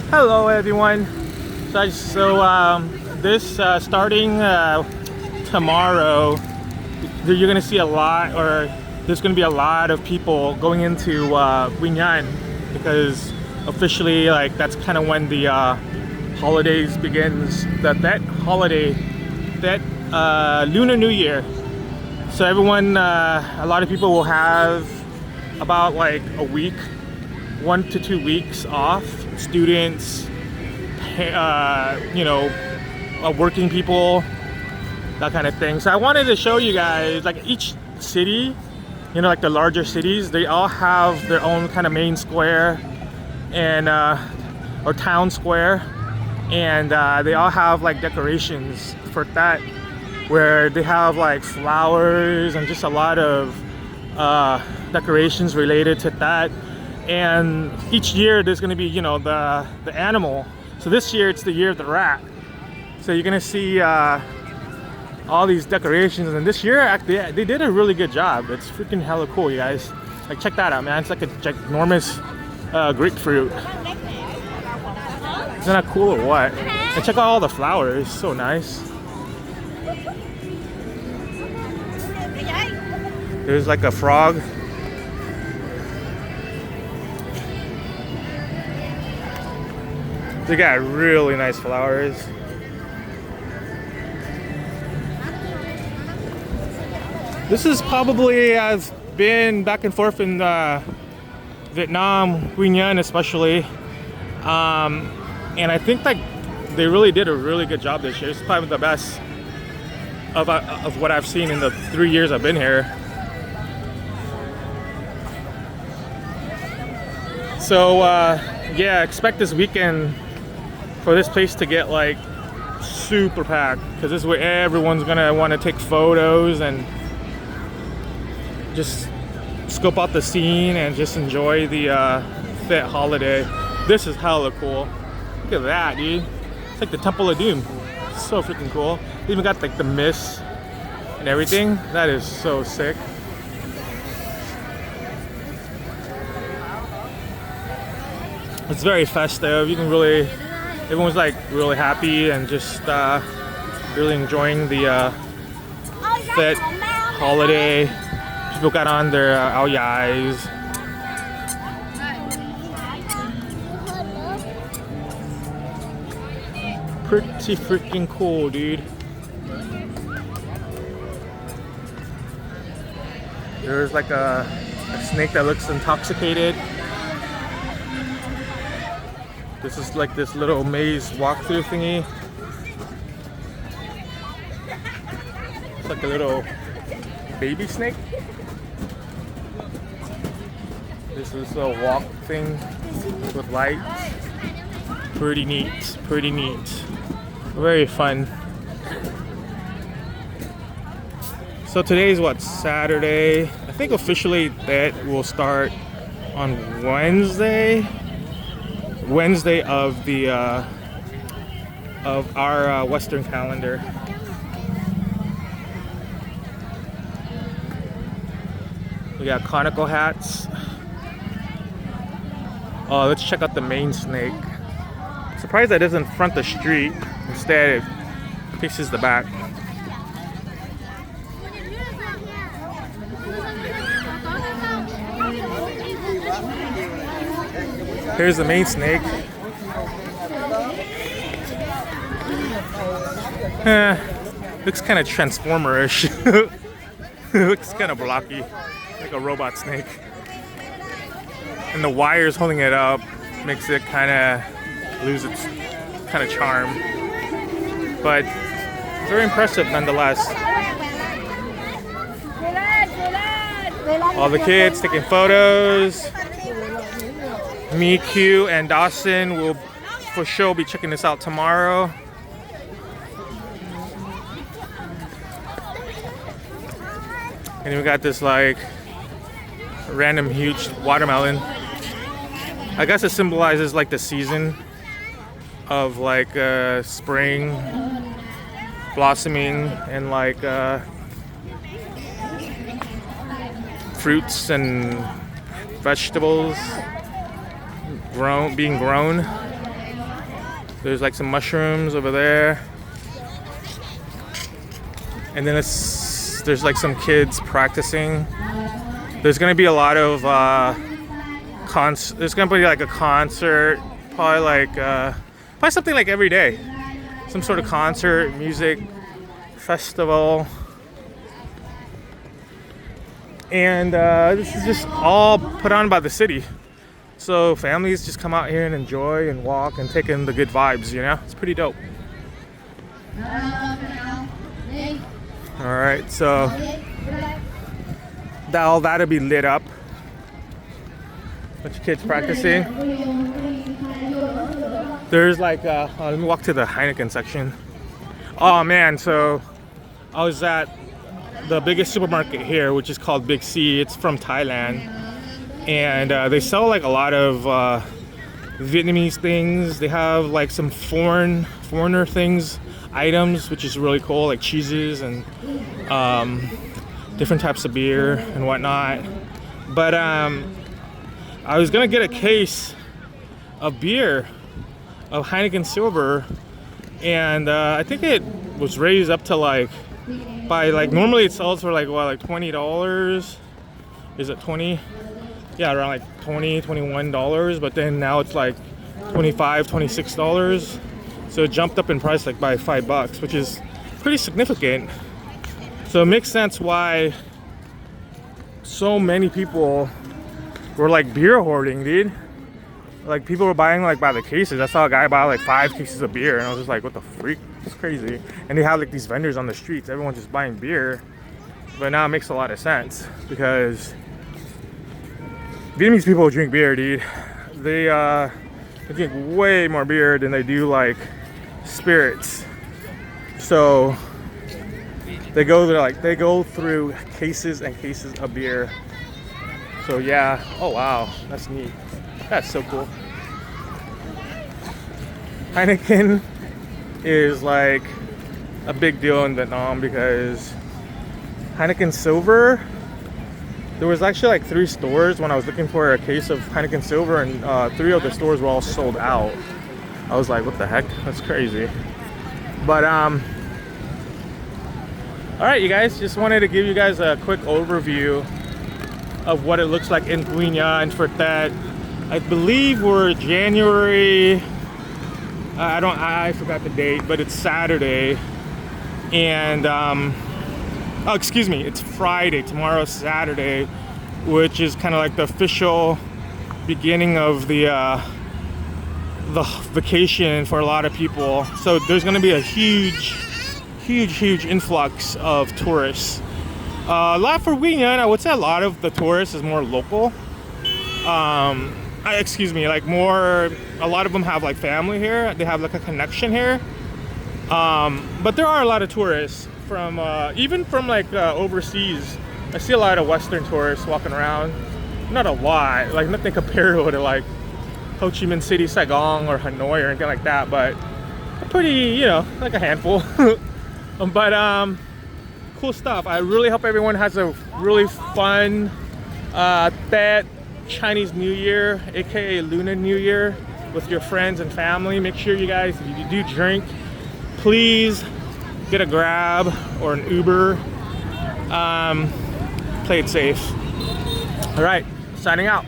Hello everyone. This starting tomorrow, you're gonna see a lot, or there's gonna be a lot of people going into Quy Nhon, because officially, like, that's kind of when the holidays begins. That holiday, that Lunar New Year. So everyone, a lot of people will have about like a week, 1 to 2 weeks off. Students, working people, that kind of thing. So I wanted to show you guys, like, each city, like the larger cities, they all have their own kind of main square and or town square, and they all have like decorations for that, where they have like flowers and just a lot of decorations related to that. And each year there's going to be, the animal. So this year it's the year of the rat. So you're going to see all these decorations. And this year they did a really good job. It's freaking hella cool, you guys. Like, check that out, man. It's like a ginormous grapefruit. Isn't that cool or what? And check out all the flowers. So nice. There's like a frog. They got really nice flowers. This is probably, I've been back and forth in Vietnam, Quy Nhon especially, and I think like they really did a really good job this year. It's probably the best of what I've seen in the 3 years I've been here. So yeah, expect this weekend for this place to get like super packed, because this is where everyone's gonna want to take photos and just scope out the scene and just enjoy the Tết holiday. This is hella cool. Look at that, dude. It's like the Temple of Doom. It's so freaking cool. They even got like the mist and everything. That is so sick. It's very festive. You can really, everyone's like really happy and just really enjoying the Tết holiday. People got on their áo dài. Pretty freaking cool, dude. There's like a snake that looks intoxicated. This is like this little maze walkthrough thingy. It's like a little baby snake. This is a walk thing with lights. Pretty neat, pretty neat. Very fun. So today's what, Saturday? I think officially that will start on Wednesday of the of our Western calendar. We got conical hats. Oh, let's check out the main snake. Surprised that doesn't front the street. Instead, it faces the back. Here's the main snake. Looks kind of Transformer-ish. Looks kind of blocky, like a robot snake. And the wires holding it up makes it kind of lose its kind of charm. But very impressive nonetheless. All the kids taking photos. Me, Q, and Dawson will for sure be checking this out tomorrow. And we got this like random huge watermelon. I guess it symbolizes like the season of like spring blossoming and like fruits and vegetables being grown. There's like some mushrooms over there. And then there's like some kids practicing. There's gonna be a lot of there's gonna be like a concert, probably something like every day. Some sort of concert, music, festival. And this is just all put on by the city. So families just come out here and enjoy and walk and take in the good vibes, you know? It's pretty dope. Alright, so that'll be lit up. Bunch of kids practicing. There's like, let me walk to the Heineken section. Oh man, so I was at the biggest supermarket here, which is called Big C. It's from Thailand. And they sell like a lot of Vietnamese things. They have like some foreigner things, items, which is really cool, like cheeses and different types of beer and whatnot. But I was gonna get a case of beer, of Heineken Silver, and I think it was raised up to normally it sells for like $20. Is it 20? Yeah, around like $20, $21, but then now it's like $25, $26. So it jumped up in price like by $5, which is pretty significant. So it makes sense why so many people were like beer hoarding, dude. Like people were buying like by the cases. I saw a guy buy like 5 cases of beer, and I was just like, what the freak? It's crazy. And they have like these vendors on the streets. Everyone's just buying beer. But now it makes a lot of sense because Vietnamese people drink beer, dude. They drink way more beer than they do like spirits. So they go through cases and cases of beer. So yeah. Oh wow, that's neat. That's so cool. Heineken is like a big deal in Vietnam because Heineken Silver, there was actually like 3 stores when I was looking for a case of Heineken Silver, and 3 of the stores were all sold out. I was like, what the heck? That's crazy. But all right, you guys, just wanted to give you guys a quick overview of what it looks like in Quy Nhon for that. I believe we're January, I forgot the date, but it's Saturday. And oh, excuse me, it's Friday. Tomorrow's Saturday, which is kind of like the official beginning of the vacation for a lot of people. So there's going to be a huge influx of tourists. A lot for Quy Nhon. I would say a lot of the tourists is more local. Excuse me, like more. A lot of them have like family here. They have like a connection here. But there are a lot of tourists from even from like overseas. I see a lot of Western tourists walking around. Not a lot, like nothing comparable to like Ho Chi Minh City, Saigon, or Hanoi or anything like that. But pretty, you know, like a handful. But cool stuff. I really hope everyone has a really fun Tet Chinese New Year, aka Lunar New Year, with your friends and family. Make sure you guys, if you do drink, please get a Grab or an Uber. Play it safe. All right, signing out.